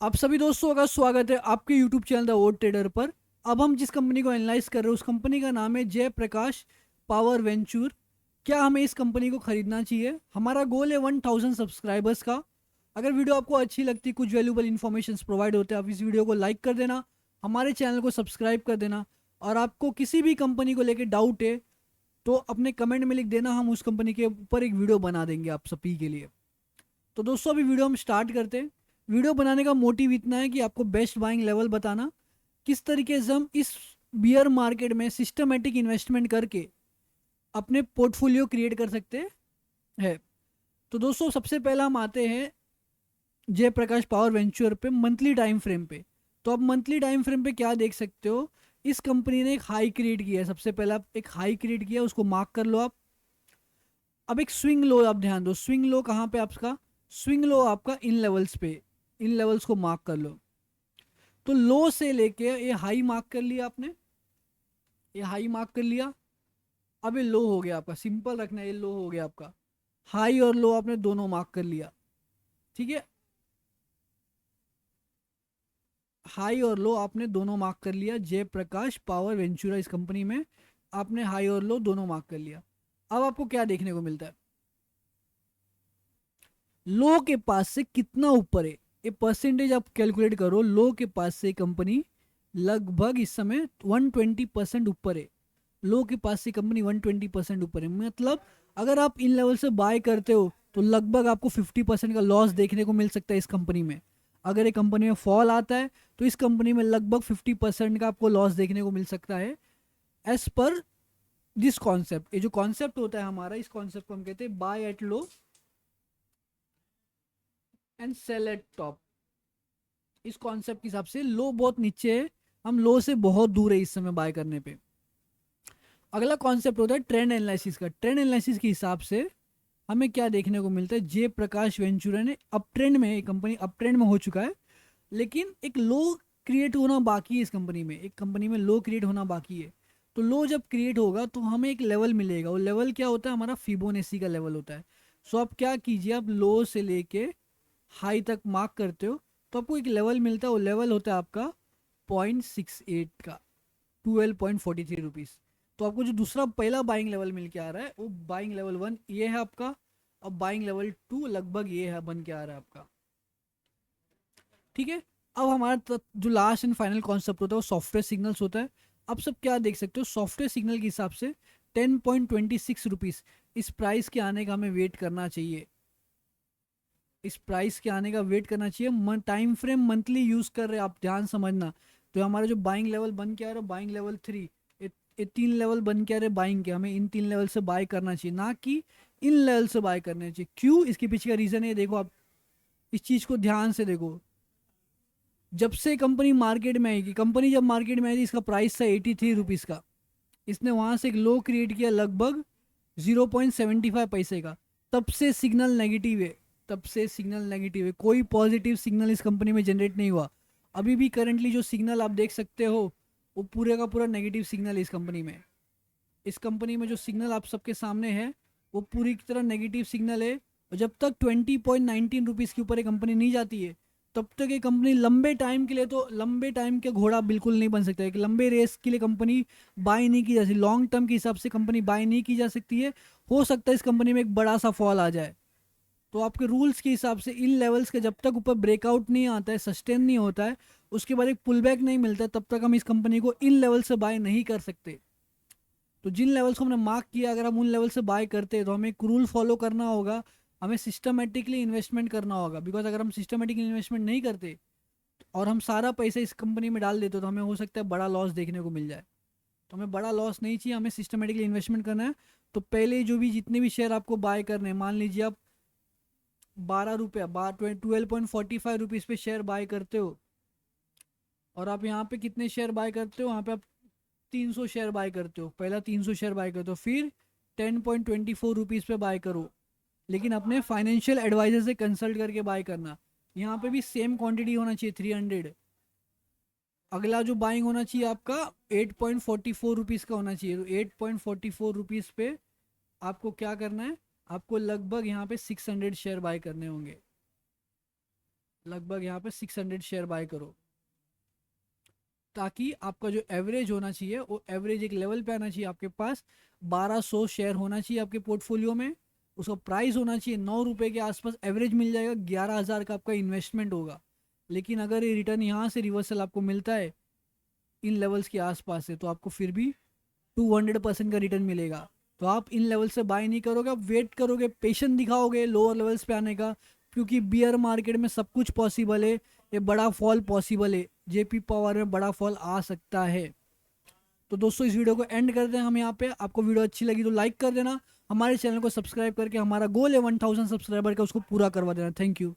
आप सभी दोस्तों का स्वागत है आपके YouTube channel the vote trader पर। अब हम जिस कंपनी को एनालाइज कर रहे हैं उस कंपनी का नाम है जयप्रकाश पावर वेंचर। क्या हमें इस कंपनी को खरीदना चाहिए? हमारा गोल है 1000 सब्सक्राइबर्स का। अगर वीडियो आपको अच्छी लगती, कुछ वैल्यूबल इन्फॉर्मेशन प्रोवाइड होते हैं, आप इस वीडियो को लाइक कर देना, हमारे चैनल को सब्सक्राइब कर देना। और आपको किसी भी कंपनी को लेकर डाउट है तो अपने कमेंट में लिख देना, हम उस कंपनी के ऊपर एक वीडियो बना देंगे आप सभी के लिए। तो दोस्तों अभी वीडियो हम स्टार्ट करते हैं। वीडियो बनाने का मोटिव इतना है कि आपको बेस्ट बाइंग लेवल बताना, किस तरीके से हम इस बियर मार्केट में सिस्टमेटिक इन्वेस्टमेंट करके अपने पोर्टफोलियो क्रिएट कर सकते हैं। तो दोस्तों सबसे पहला हम आते हैं जयप्रकाश पावर वेंचर पे मंथली टाइम फ्रेम पे। तो अब मंथली टाइम फ्रेम पे क्या देख सकते हो, इस कंपनी ने एक हाई क्रिएट किया है। सबसे पहला एक हाई क्रिएट किया, उसको मार्क कर लो आप। अब एक स्विंग लो, आप ध्यान दो स्विंग लो कहाँ पे आपका, स्विंग लो आपका इन लेवल्स पे, इन लेवल्स को मार्क कर लो। तो लो से लेके ये हाई मार्क कर लिया आपने, ये हाई मार्क कर लिया। अब ये लो हो गया आपका, सिंपल रखना है, ये लो हो गया आपका। हाई और लो आपने दोनों मार्क कर लिया, ठीक है। हाई और लो आपने दोनों मार्क कर लिया। जयप्रकाश पावर वेंचुरा इस कंपनी में आपने हाई और लो दोनों मार्क कर लिया। अब आपको क्या देखने को मिलता है, लो के पास से कितना ऊपर है, ये परसेंटेज आप कैलकुलेट करो। लो के पास से कंपनी लगभग इस समय 120% ऊपर है। लो के पास से कंपनी 120% ऊपर है, मतलब अगर आप इन लेवल से बाय करते हो तो लगभग आपको 50% का लॉस देखने को मिल सकता है इस कंपनी में। अगर ये कंपनी में फॉल आता है तो इस कंपनी में लगभग 50% का आपको लॉस देखने को मिल सकता है। एज पर दिस कॉन्सेप्ट, ये जो कॉन्सेप्ट होता है हमारा, इस कॉन्सेप्ट को हम कहते हैं buy at low and sell at top. इस कॉन्सेप्ट के हिसाब से लो बहुत नीचे है, हम लो से बहुत दूर है इस समय बाय करने पे। अगला कॉन्सेप्ट होता है ट्रेंड एनालिसिस का। ट्रेंड एनालिसिस के हिसाब से हमें क्या देखने को मिलता है, जय प्रकाश वेंचुरा ने अप ट्रेंड में, एक कंपनी अप ट्रेंड में हो चुका है, लेकिन एक लो क्रिएट होना बाकी है इस कंपनी में, एक कंपनी में लो क्रिएट होना बाकी है। तो लो जब क्रिएट होगा तो हमें एक लेवल मिलेगा, वो लेवल क्या होता है, हमारा फिबोनेसी का लेवल होता है। सो आप क्या कीजिए, आप लो से लेके हाई तक मार्क करते हो तो आपको एक लेवल मिलता है, वो लेवल होता है आपका 0.68 का, 12.43 रुपीज़। तो आपको जो दूसरा पहला बाइंग लेवल मिल के आ रहा है वो बाइंग लेवल 1 ये है आपका, और बाइंग लेवल 2 लगभग ये है बन के आ रहा है आपका, ठीक है। अब हमारा जो लास्ट एंड फाइनल कॉन्सेप्ट होता है वो सॉफ्टवेयर सिग्नल्स होता है। अब सब क्या देख सकते हो, सॉफ्टवेयर सिग्नल के हिसाब से 10.26 रुपीज़ इस प्राइस के आने का हमें वेट करना चाहिए, इस प्राइस के आने का वेट करना चाहिए। टाइम फ्रेम मंथली यूज कर रहे हैं आप, ध्यान समझना। तो हमारा जो बाइंग लेवल बन के आ रहा है, बाइंग लेवल 3, ये 3 लेवल बन के आ रहे बाइंग के, हमें इन 3 लेवल से बाय करना चाहिए, ना कि इन लेवल से बाय करना चाहिए। क्यों? इसके पीछे का रीजन है, देखो आप इस चीज को ध्यान से देखो। जब से कंपनी मार्केट में आएगी, कंपनी जब मार्केट में आई थी इसका प्राइस था 83 रुपीज़ का, इसने वहां से एक लो क्रिएट किया लगभग 0.75 पैसे का। तब से सिग्नल नेगेटिव है, तब से सिग्नल नेगेटिव है, कोई पॉजिटिव सिग्नल इस कंपनी में जनरेट नहीं हुआ। अभी भी करंटली जो सिग्नल आप देख सकते हो वो पूरे का पूरा नेगेटिव सिग्नल है इस कंपनी में। इस कंपनी में जो सिग्नल आप सबके सामने है वो पूरी की तरह नेगेटिव सिग्नल है। और जब तक 20.19 रुपीज़ के ऊपर ये कंपनी नहीं जाती है तब तक ये कंपनी लंबे टाइम के लिए, तो लंबे टाइम के घोड़ा बिल्कुल नहीं बन सकता है, एक लंबे रेस के लिए कंपनी बाय नहीं की जा सकती, लॉन्ग टर्म के हिसाब से कंपनी बाय नहीं की जा सकती है। हो सकता है इस कंपनी में एक बड़ा सा फॉल आ जाए। तो आपके रूल्स के हिसाब से इन लेवल्स के जब तक ऊपर ब्रेकआउट नहीं आता है, सस्टेन नहीं होता है, उसके बाद एक पुल बैक नहीं मिलता है, तब तक हम इस कंपनी को इन लेवल से बाय नहीं कर सकते। तो जिन लेवल्स को हमने मार्क किया, अगर हम उन लेवल से बाय करते हैं तो हमें एक रूल फॉलो करना होगा, हमें सिस्टमेटिकली इन्वेस्टमेंट करना होगा। बिकॉज अगर हम सिस्टमेटिकली इन्वेस्टमेंट नहीं करते और हम सारा पैसा इस कंपनी में डाल देते तो हमें हो सकता है बड़ा लॉस देखने को मिल जाए। तो हमें बड़ा लॉस नहीं चाहिए, हमें सिस्टमेटिकली इन्वेस्टमेंट करना है। तो पहले जो भी जितने भी शेयर आपको बाय करने हैं, मान लीजिए आप 12 रुपया 12.45 रुपीज़ पे शेयर बाय करते हो, और आप यहाँ पे कितने शेयर बाय करते हो, यहाँ पे आप 300 शेयर बाय करते हो, पहला 300 शेयर बाय करते हो, फिर 10.24 रुपीज़ पे बाय करो, लेकिन अपने फाइनेंशियल एडवाइजर से कंसल्ट करके बाय करना। यहाँ पे भी सेम क्वांटिटी होना चाहिए 300। अगला जो बाइंग होना चाहिए आपका 8.44 रुपीज़ का होना चाहिए। तो 8.44 रुपीज़ पे आपको क्या करना है, आपको लगभग यहाँ पे 600 शेयर बाय करने होंगे। लगभग यहाँ पे 600 शेयर बाय करो, ताकि आपका जो एवरेज होना चाहिए वो एवरेज एक लेवल पे आना चाहिए आपके पास। 1200 शेयर होना चाहिए आपके पोर्टफोलियो में, उसका प्राइस होना चाहिए 9 रुपये के आसपास, एवरेज मिल जाएगा, 11,000 का आपका इन्वेस्टमेंट होगा। लेकिन अगर ये रिटर्न यहाँ से रिवर्सल आपको मिलता है इन लेवल्स के आसपास से, तो आपको फिर भी 200% का रिटर्न मिलेगा। तो आप इन लेवल से बाय नहीं करोगे, आप वेट करोगे, पेशेंस दिखाओगे लोअर लेवल्स पे आने का, क्योंकि बियर मार्केट में सब कुछ पॉसिबल है, ये बड़ा फॉल पॉसिबल है, जेपी पावर में बड़ा फॉल आ सकता है। तो दोस्तों इस वीडियो को एंड करते हैं हम यहाँ पे। आपको वीडियो अच्छी लगी तो लाइक कर देना, हमारे चैनल को सब्सक्राइब करके, हमारा गोल है 1000 सब्सक्राइबर का, उसको पूरा करवा देना। Thank you.